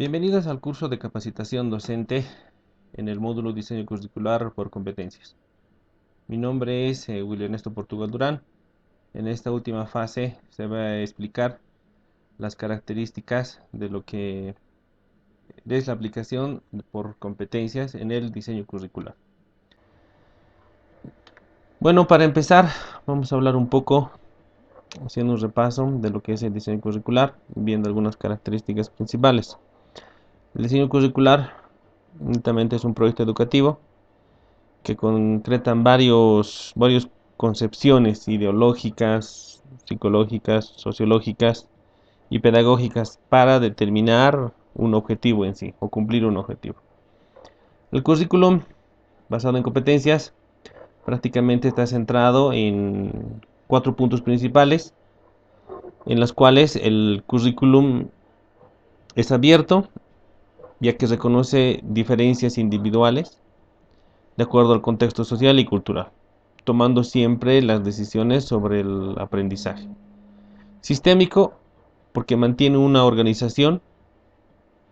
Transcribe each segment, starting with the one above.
Bienvenidos al curso de capacitación docente en el módulo Diseño Curricular por Competencias. Mi nombre es William Ernesto Portugal Durán. En esta última fase se va a explicar las características de lo que es la aplicación por competencias en el diseño curricular. Bueno, para empezar, vamos a hablar un poco, haciendo un repaso de lo que es el diseño curricular, viendo algunas características principales. El diseño curricular únicamente es un proyecto educativo que concretan varios concepciones ideológicas, psicológicas, sociológicas y pedagógicas para determinar un objetivo en sí o cumplir un objetivo. El currículum basado en competencias prácticamente está centrado en 4 puntos principales, en los cuales el currículum es abierto, ya que reconoce diferencias individuales de acuerdo al contexto social y cultural, tomando siempre las decisiones sobre el aprendizaje. Sistémico, porque mantiene una organización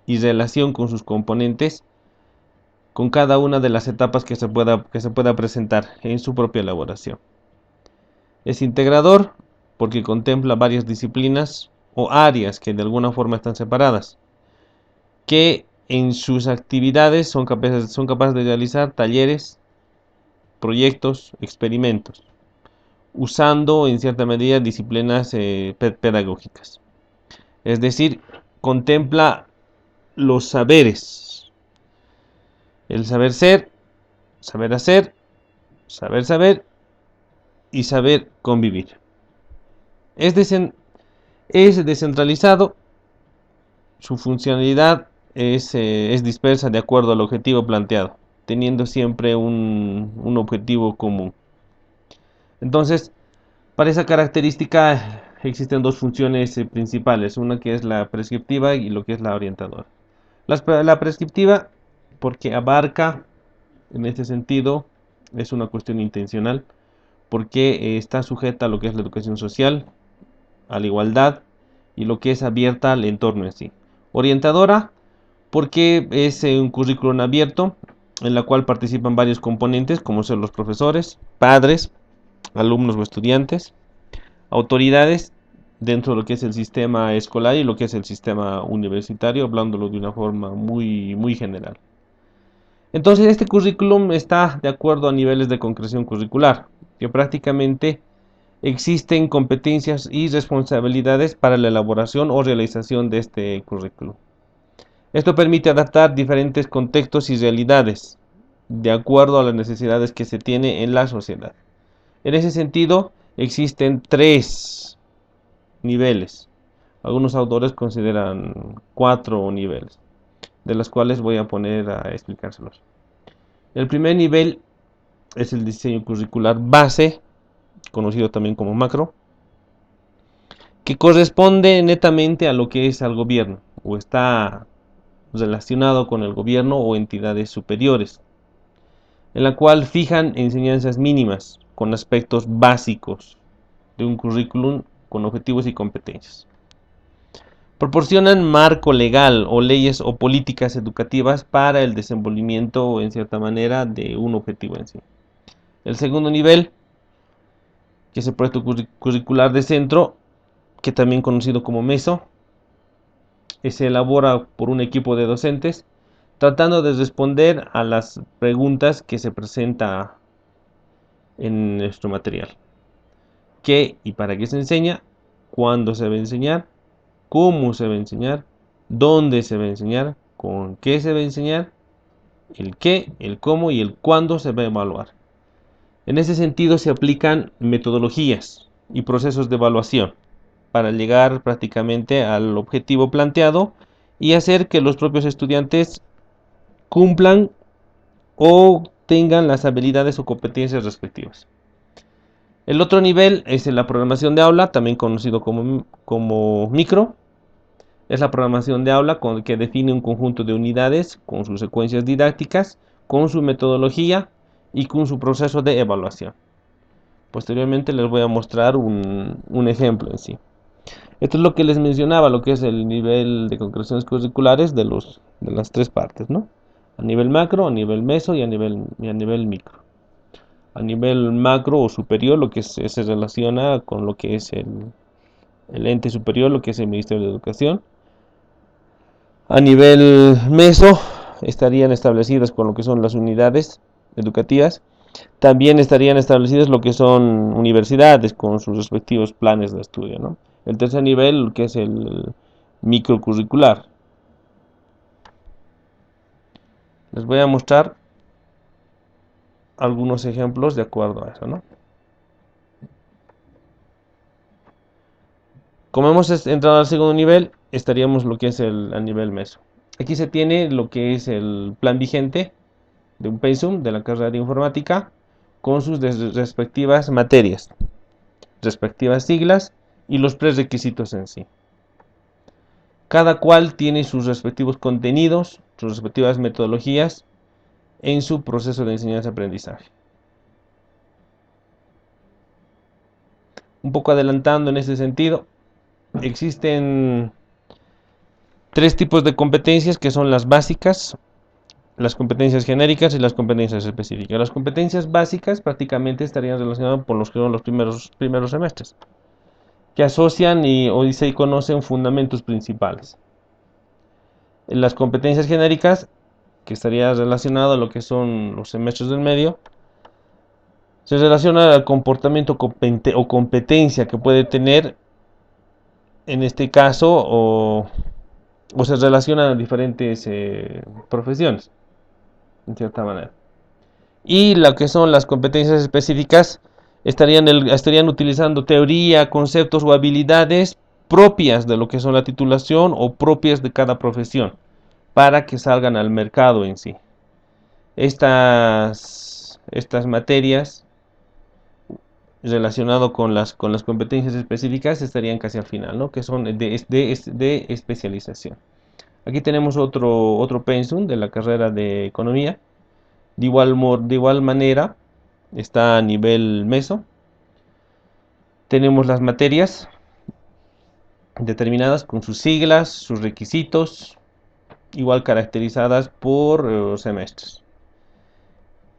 y relación con sus componentes, con cada una de las etapas que se pueda presentar en su propia elaboración. Es integrador, porque contempla varias disciplinas o áreas que de alguna forma están separadas, que en sus actividades son capaces de realizar talleres, proyectos, experimentos, usando en cierta medida disciplinas pedagógicas. Es decir, contempla los saberes, el saber ser, saber hacer, saber saber y saber convivir. Es, es descentralizado, su funcionalidad es dispersa de acuerdo al objetivo planteado, teniendo siempre un objetivo común. Entonces, para esa característica existen dos funciones principales, una que es la prescriptiva y lo que es la orientadora. La prescriptiva, porque abarca, en este sentido, es una cuestión intencional, porque está sujeta a lo que es la educación social, a la igualdad y lo que es abierta al entorno en sí. Orientadora, porque es un currículum abierto en la cual participan varios componentes, como son los profesores, padres, alumnos o estudiantes, autoridades dentro de lo que es el sistema escolar y lo que es el sistema universitario, hablándolo de una forma muy general. Entonces, este currículum está de acuerdo a niveles de concreción curricular, que prácticamente existen competencias y responsabilidades para la elaboración o realización de este currículum. Esto permite adaptar diferentes contextos y realidades de acuerdo a las necesidades que se tiene en la sociedad. En ese sentido, existen 3 niveles. Algunos autores consideran 4 niveles, de los cuales voy a poner a explicárselos. El primer nivel es el diseño curricular base, conocido también como macro, que corresponde netamente a lo que es al gobierno, o está relacionado con el gobierno o entidades superiores, en la cual fijan enseñanzas mínimas con aspectos básicos de un currículum con objetivos y competencias. Proporcionan marco legal o leyes o políticas educativas para el desenvolvimiento, en cierta manera, de un objetivo en sí. El segundo nivel, que es el proyecto curricular de centro, que también conocido como MESO, se elabora por un equipo de docentes, tratando de responder a las preguntas que se presenta en nuestro material. ¿Qué y para qué se enseña? ¿Cuándo se va a enseñar? ¿Cómo se va a enseñar? ¿Dónde se va a enseñar? ¿Con qué se va a enseñar? El qué, el cómo y el cuándo se va a evaluar. En ese sentido se aplican metodologías y procesos de evaluación para llegar prácticamente al objetivo planteado y hacer que los propios estudiantes cumplan o tengan las habilidades o competencias respectivas. El otro nivel es la programación de aula, también conocido como micro. Es la programación de aula que define un conjunto de unidades con sus secuencias didácticas, con su metodología y con su proceso de evaluación. Posteriormente les voy a mostrar un ejemplo en sí. Esto es lo que les mencionaba, lo que es el nivel de concreciones curriculares de las tres partes, ¿no? A nivel macro, a nivel meso y a nivel micro. A nivel macro o superior, lo que se relaciona con lo que es el ente superior, lo que es el Ministerio de Educación. A nivel meso, estarían establecidas con lo que son las unidades educativas. También estarían establecidas lo que son universidades con sus respectivos planes de estudio, ¿no? El tercer nivel, que es el microcurricular. Les voy a mostrar algunos ejemplos de acuerdo a eso, ¿no? Como hemos entrado al segundo nivel, estaríamos lo que es a nivel meso. Aquí se tiene lo que es el plan vigente de un pensum de la carrera de informática con sus respectivas materias, respectivas siglas y los prerequisitos en sí. Cada cual tiene sus respectivos contenidos, sus respectivas metodologías en su proceso de enseñanza-aprendizaje. Un poco adelantando en ese sentido, existen tres tipos de competencias que son las básicas, las competencias genéricas y las competencias específicas. Las competencias básicas prácticamente estarían relacionadas con los que son los primeros semestres, que asocian y se conocen fundamentos principales. Las competencias genéricas, que estaría relacionado a lo que son los semestres del medio, se relaciona al comportamiento o competencia que puede tener en este caso o se relaciona a diferentes profesiones, en cierta manera. Y lo que son las competencias específicas estarían utilizando teoría, conceptos o habilidades propias de lo que son la titulación o propias de cada profesión para que salgan al mercado en sí. Estas materias relacionado con las competencias específicas estarían casi al final, ¿no? Que son de especialización. Aquí tenemos otro pensum de la carrera de economía. De igual manera, está a nivel meso. Tenemos las materias determinadas con sus siglas, sus requisitos, igual caracterizadas por semestres.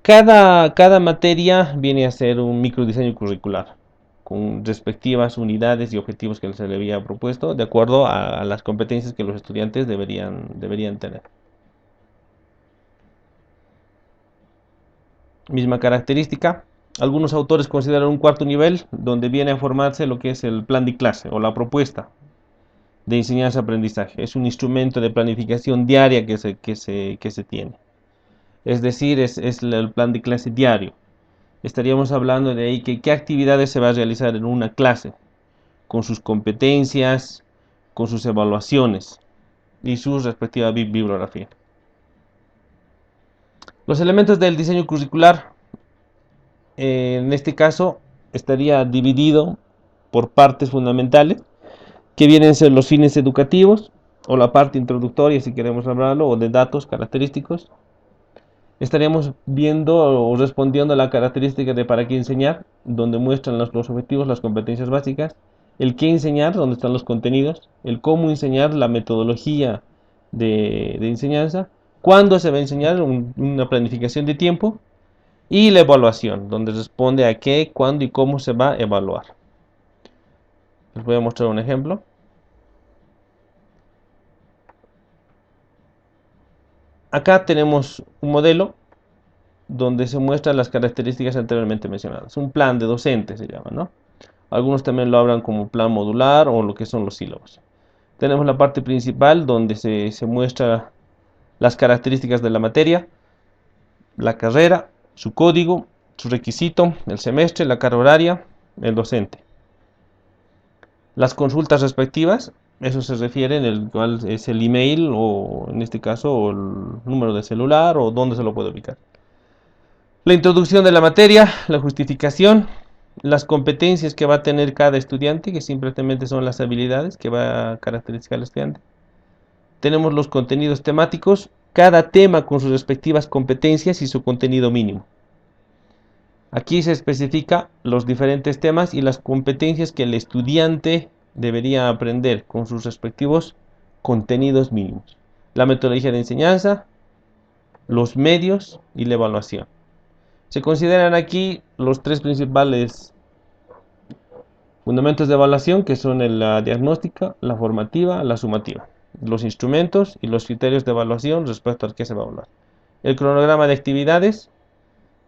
Cada materia viene a ser un microdiseño curricular, con respectivas unidades y objetivos que se le había propuesto, de acuerdo a las competencias que los estudiantes deberían tener. Misma característica. Algunos autores consideran un cuarto nivel, donde viene a formarse lo que es el plan de clase o la propuesta de enseñanza-aprendizaje. Es un instrumento de planificación diaria que se tiene. Es decir, es el plan de clase diario. Estaríamos hablando de ahí que qué actividades se va a realizar en una clase, con sus competencias, con sus evaluaciones y su respectiva bibliografía. Los elementos del diseño curricular, en este caso, estaría dividido por partes fundamentales, que vienen a ser los fines educativos, o la parte introductoria, si queremos hablarlo, o de datos característicos. Estaríamos viendo o respondiendo a la característica de para qué enseñar, donde muestran los objetivos, las competencias básicas, el qué enseñar, donde están los contenidos, el cómo enseñar, la metodología de enseñanza, cuándo se va a enseñar, una planificación de tiempo, y la evaluación, donde responde a qué, cuándo y cómo se va a evaluar. Les voy a mostrar un ejemplo. Acá tenemos un modelo donde se muestran las características anteriormente mencionadas. Un plan de docente se llama, ¿no? Algunos también lo hablan como plan modular o lo que son los sílabos. Tenemos la parte principal donde se muestra las características de la materia, la carrera, su código, su requisito, el semestre, la carga horaria, el docente. Las consultas respectivas, eso se refiere en el cual es el email o en este caso o el número de celular o dónde se lo puede ubicar. La introducción de la materia, la justificación, las competencias que va a tener cada estudiante, que simplemente son las habilidades que va a caracterizar al estudiante. Tenemos los contenidos temáticos, cada tema con sus respectivas competencias y su contenido mínimo. Aquí se especifica los diferentes temas y las competencias que el estudiante debería aprender con sus respectivos contenidos mínimos: la metodología de enseñanza, los medios y la evaluación. Se consideran aquí los tres principales fundamentos de evaluación, que son la diagnóstica, la formativa, la sumativa, los instrumentos y los criterios de evaluación respecto al que se va a evaluar. El cronograma de actividades: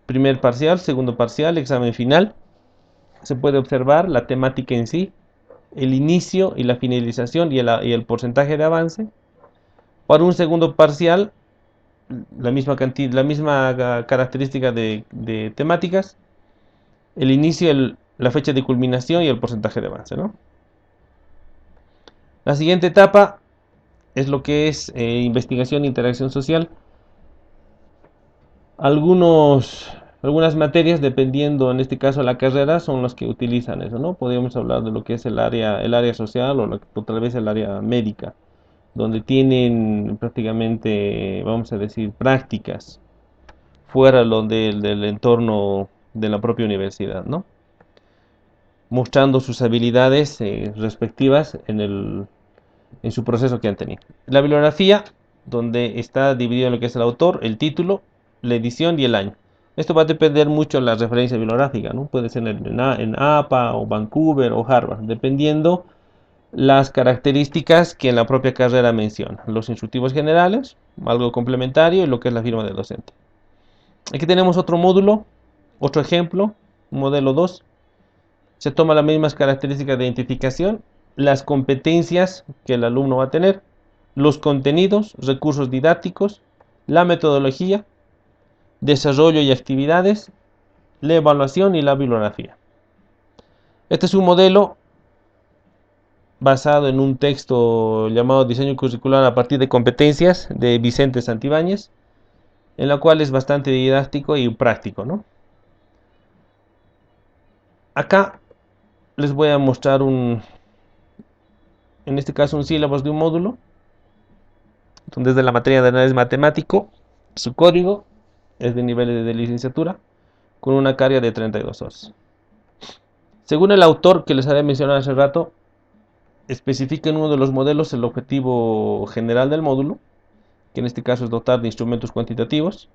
primer parcial, segundo parcial, examen final. Se puede observar la temática en sí, el inicio y la finalización y el porcentaje de avance. Para un segundo parcial, la misma característica de temáticas, el inicio, la fecha de culminación y el porcentaje de avance, ¿no? La siguiente etapa es lo que es investigación e interacción social. Algunas materias, dependiendo en este caso la carrera, son las que utilizan eso, ¿no? Podríamos hablar de lo que es el área social o tal vez el área médica, donde tienen prácticamente, vamos a decir, prácticas fuera del entorno de la propia universidad, ¿no? Mostrando sus habilidades respectivas en su proceso que han tenido. La bibliografía, donde está dividido en lo que es el autor, el título, la edición y el año. Esto va a depender mucho de la referencia bibliográfica, ¿no? Puede ser en APA o Vancouver o Harvard, dependiendo las características que la propia carrera menciona. Los instructivos generales, algo complementario y lo que es la firma del docente. Aquí tenemos otro módulo, otro ejemplo, modelo 2. Se toma las mismas características de identificación, las competencias que el alumno va a tener, los contenidos, recursos didácticos, la metodología, desarrollo y actividades, la evaluación y la bibliografía. Este es un modelo basado en un texto llamado Diseño Curricular a partir de competencias, de Vicente Santibáñez, en la cual es bastante didáctico y práctico, ¿no? Acá les voy a mostrar en este caso, un sílabus de un módulo, donde es de la materia de análisis matemático. Su código es de nivel de licenciatura, con una carga de 32 horas. Según el autor que les había mencionado hace rato, especifica en uno de los modelos el objetivo general del módulo, que en este caso es dotar de instrumentos cuantitativos.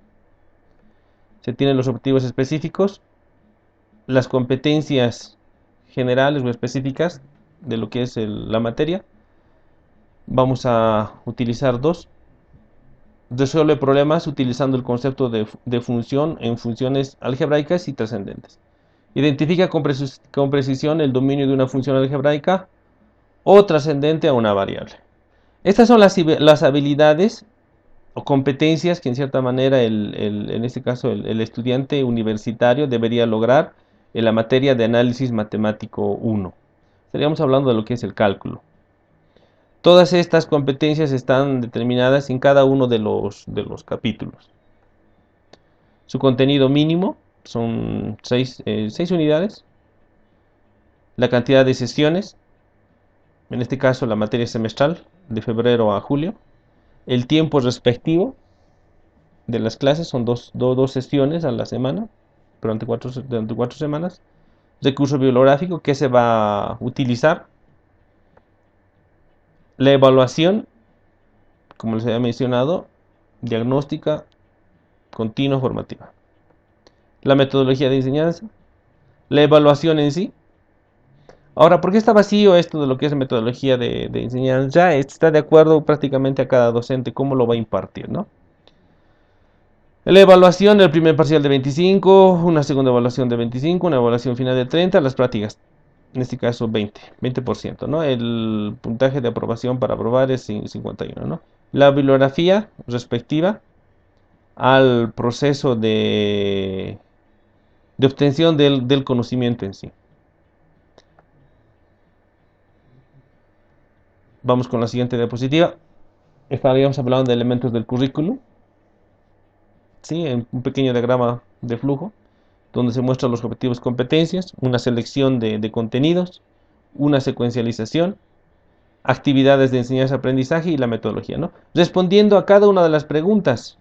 Se tienen los objetivos específicos, las competencias generales o específicas de lo que es la materia. Vamos a utilizar dos. Resuelve problemas utilizando el concepto de función en funciones algebraicas y trascendentes. Identifica con precisión el dominio de una función algebraica o trascendente a una variable. Estas son las habilidades o competencias que en cierta manera en este caso el estudiante universitario debería lograr en la materia de análisis matemático 1. Estaríamos hablando de lo que es el cálculo. Todas estas competencias están determinadas en cada uno de los capítulos. Su contenido mínimo son 6 unidades. La cantidad de sesiones, en este caso la materia semestral, de febrero a julio. El tiempo respectivo de las clases son dos sesiones a la semana, durante cuatro semanas. Recurso bibliográfico que se va a utilizar. La evaluación, como les había mencionado, diagnóstica continua formativa. La metodología de enseñanza, la evaluación en sí. Ahora, ¿por qué está vacío esto de lo que es metodología de enseñanza? Está de acuerdo prácticamente a cada docente cómo lo va a impartir, ¿no? La evaluación, el primer parcial de 25, una segunda evaluación de 25, una evaluación final de 30, las prácticas, en este caso 20%, ¿no? El puntaje de aprobación para aprobar es 51, ¿no? La bibliografía respectiva al proceso de obtención del conocimiento en sí. Vamos con la siguiente diapositiva. Estaríamos hablando de elementos del currículum, ¿sí? En un pequeño diagrama de flujo, donde se muestran los objetivos, competencias, una selección de contenidos, una secuencialización, actividades de enseñanza-aprendizaje y la metodología, ¿no? Respondiendo a cada una de las preguntas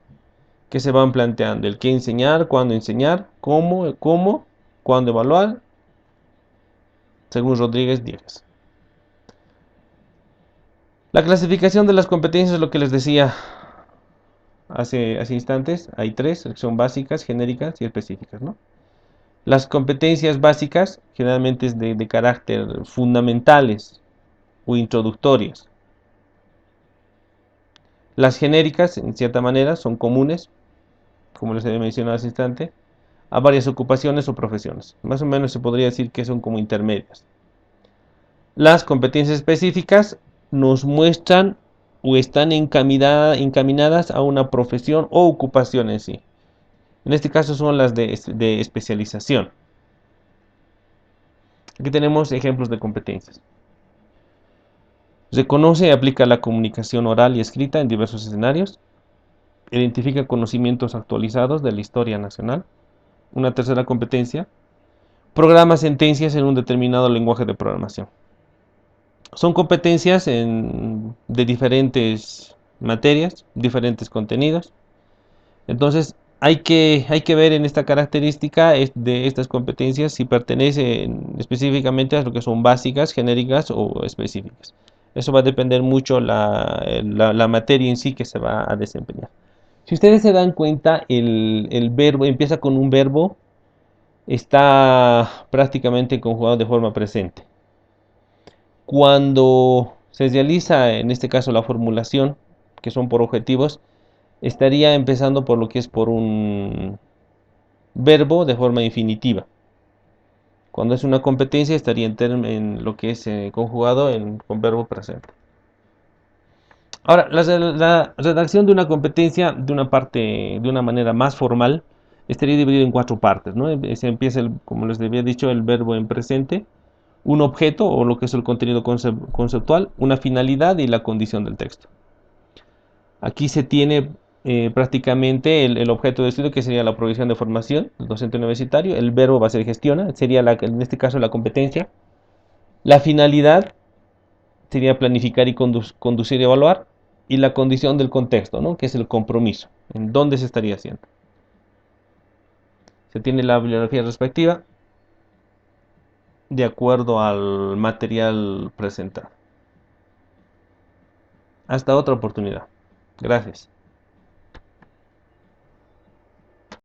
que se van planteando: el qué enseñar, cuándo enseñar, cómo, cuándo evaluar, según Rodríguez Diegues. La clasificación de las competencias es lo que les decía hace instantes. Hay tres, que son básicas, genéricas y específicas, ¿no? Las competencias básicas generalmente es de carácter fundamentales o introductorias. Las genéricas, en cierta manera, son comunes, como les había mencionado hace instante, a varias ocupaciones o profesiones. Más o menos se podría decir que son como intermedias. Las competencias específicas nos muestran o están encaminadas a una profesión o ocupación en sí. En este caso son las de especialización. Aquí tenemos ejemplos de competencias. Reconoce y aplica la comunicación oral y escrita en diversos escenarios. Identifica conocimientos actualizados de la historia nacional. Una tercera competencia. Programa sentencias en un determinado lenguaje de programación. Son competencias de diferentes materias, diferentes contenidos. Entonces, hay que ver en esta característica de estas competencias si pertenecen específicamente a lo que son básicas, genéricas o específicas. Eso va a depender mucho la materia en sí que se va a desempeñar. Si ustedes se dan cuenta, el verbo empieza con un verbo, está prácticamente conjugado de forma presente. Cuando se realiza, en este caso, la formulación, que son por objetivos, estaría empezando por lo que es por un verbo de forma infinitiva. Cuando es una competencia, estaría en lo que es conjugado con verbo presente. Ahora, la redacción de una competencia de una manera más formal, estaría dividida en cuatro partes, ¿no? Se empieza, como les había dicho, el verbo en presente, un objeto o lo que es el contenido conceptual, una finalidad y la condición del texto. Aquí se tiene prácticamente el objeto de estudio, que sería la provisión de formación del docente universitario. El verbo va a ser gestiona, sería en este caso la competencia. La finalidad sería planificar y conducir y evaluar. Y la condición del contexto, ¿no? Que es el compromiso. ¿En dónde se estaría haciendo? Se tiene la bibliografía respectiva de acuerdo al material presentado. Hasta otra oportunidad. Gracias.